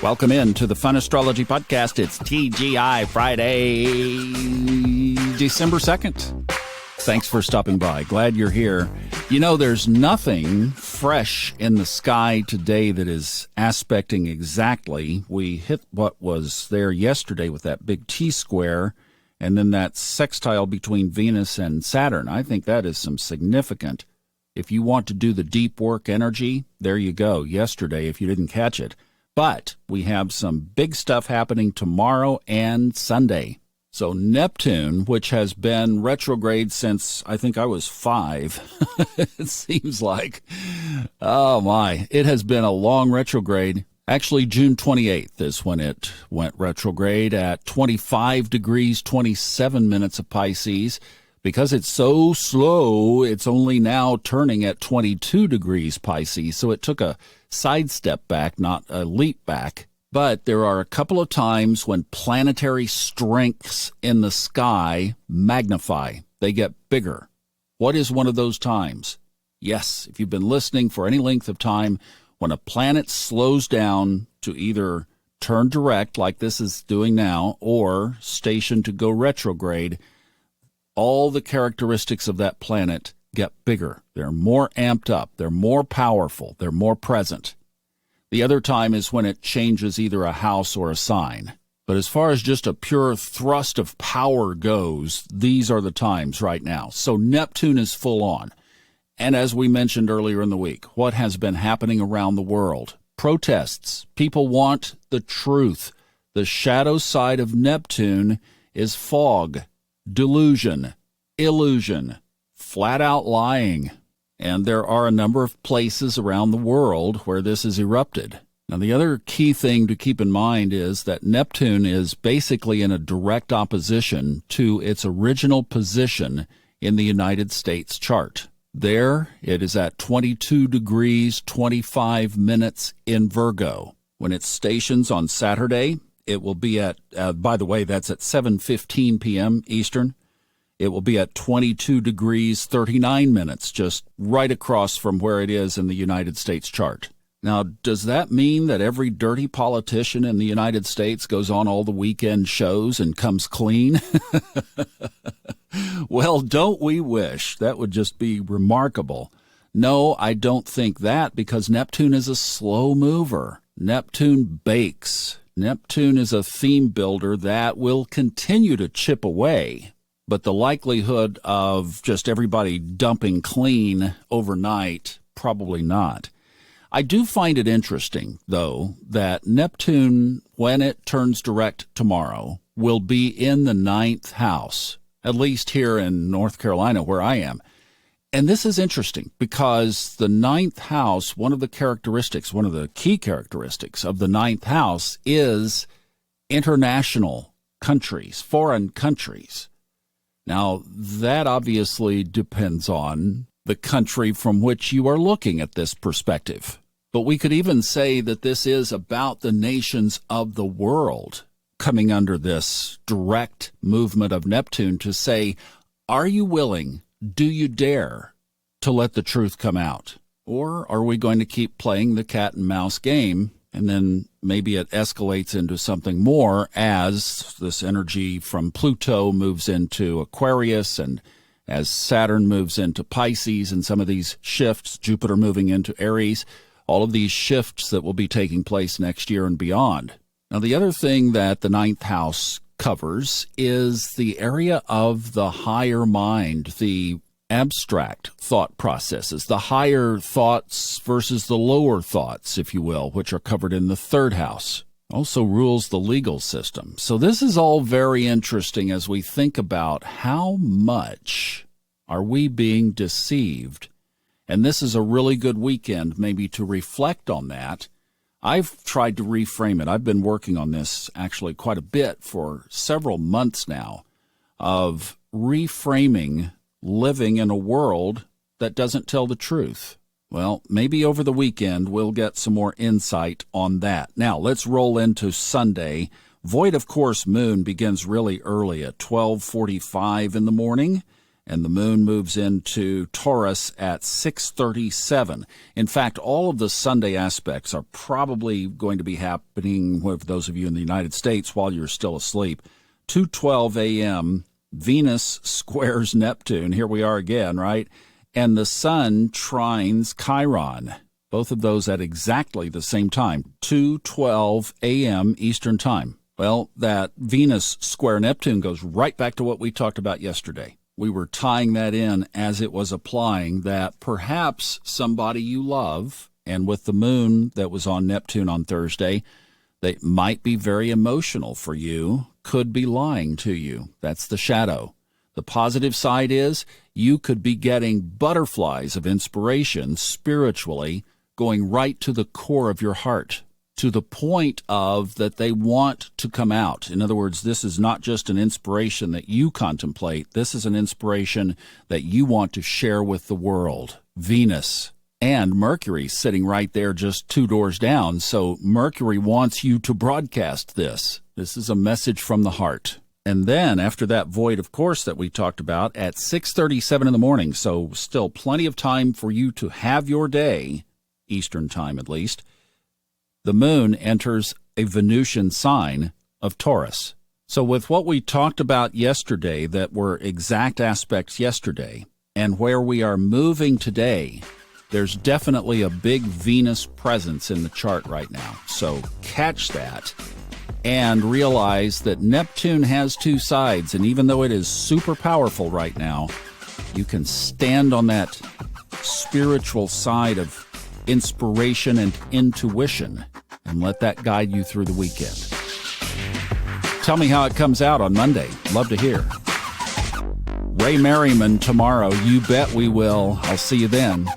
Welcome in to the Fun Astrology Podcast. It's TGI Friday, December 2nd. Thanks for stopping by. Glad you're here. You know, there's nothing fresh in the sky today that is aspecting exactly. We hit what was there yesterday with that big T-square and then that sextile between Venus and Saturn. I think that is some significant. If you want to do the deep work energy, there you go. Yesterday, if you didn't catch it. But we have some big stuff happening tomorrow and Sunday. So Neptune, which has been retrograde since I think I was 5, it seems like, oh my, it has been a long retrograde. Actually, June 28th is when it went retrograde at 25 degrees, 27 minutes of Pisces. Because it's so slow, it's only now turning at 22 degrees Pisces, so it took a sidestep back, not a leap back. But there are a couple of times when planetary strengths in the sky magnify. They get bigger. What is one of those times? Yes, if you've been listening for any length of time, when a planet slows down to either turn direct, like this is doing now, or station to go retrograde, all the characteristics of that planet get bigger. They're more amped up. They're more powerful. They're more present. The other time is when it changes either a house or a sign. But as far as just a pure thrust of power goes, these are the times right now. So Neptune is full on. And as we mentioned earlier in the week, what has been happening around the world? Protests. People want the truth. The shadow side of Neptune is fog, delusion, illusion, flat-out lying. And there are a number of places around the world where this is erupted. Now, the other key thing to keep in mind is that Neptune is basically in a direct opposition to its original position in the United States chart. There, it is at 22 degrees, 25 minutes in Virgo. When it stations on Saturday, it will be at, by the way, that's at 7:15 p.m. Eastern. It will be at 22 degrees, 39 minutes, just right across from where it is in the United States chart. Now, does that mean that every dirty politician in the United States goes on all the weekend shows and comes clean? Well, don't we wish? That would just be remarkable. No, I don't think that, because Neptune is a slow mover. Neptune bakes. Neptune is a theme builder that will continue to chip away. But the likelihood of just everybody dumping clean overnight, probably not. I do find it interesting, though, that Neptune, when it turns direct tomorrow, will be in the 9th house, at least here in North Carolina where I am. And this is interesting because the 9th house, one of the key characteristics of the 9th house is international countries, foreign countries. Now, that obviously depends on the country from which you are looking at this perspective. But we could even say that this is about the nations of the world coming under this direct movement of Neptune to say, are you willing, do you dare to let the truth come out? Or are we going to keep playing the cat and mouse game, and then maybe it escalates into something more as this energy from Pluto moves into Aquarius, and as Saturn moves into Pisces, and some of these shifts, Jupiter moving into Aries, all of these shifts that will be taking place next year and beyond. Now, the other thing that the 9th house covers is the area of the higher mind, the abstract thought processes, the higher thoughts versus the lower thoughts, if you will, which are covered in the 3rd house. Also rules the legal system. So this is all very interesting as we think about how much are we being deceived. And this is a really good weekend maybe to reflect on that. I've tried to reframe it. I've been working on this actually quite a bit for several months now, of reframing living in a world that doesn't tell the truth. Well, maybe over the weekend we'll get some more insight on that. Now, let's roll into Sunday. Void of course moon begins really early at 12:45 in the morning, and the moon moves into Taurus at 6:37. In fact, all of the Sunday aspects are probably going to be happening, for those of you in the United States, while you're still asleep. 2:12 a.m., Venus squares Neptune. Here we are again, right? And the sun trines Chiron. Both of those at exactly the same time, 2:12 a.m. Eastern Time. Well, that Venus square Neptune goes right back to what we talked about yesterday. We were tying that in as it was applying, that perhaps somebody you love, and with the moon that was on Neptune on Thursday, that might be very emotional for you, could be lying to you. That's the shadow. The positive side is you could be getting butterflies of inspiration spiritually, going right to the core of your heart, to the point of that they want to come out. In other words, this is not just an inspiration that you contemplate. This is an inspiration that you want to share with the world. Venus and Mercury sitting right there just 2 doors down. So Mercury wants you to broadcast this. This is a message from the heart. And then after that void, of course, that we talked about at 6:37 in the morning, so still plenty of time for you to have your day, Eastern Time at least, the moon enters a Venusian sign of Taurus. So with what we talked about yesterday that were exact aspects yesterday, and where we are moving today, there's definitely a big Venus presence in the chart right now. So catch that and realize that Neptune has 2 sides, and even though it is super powerful right now, you can stand on that spiritual side of inspiration and intuition and let that guide you through the weekend. Tell me how it comes out on Monday. Love to hear. Ray Merriman tomorrow. You bet we will. I'll see you then.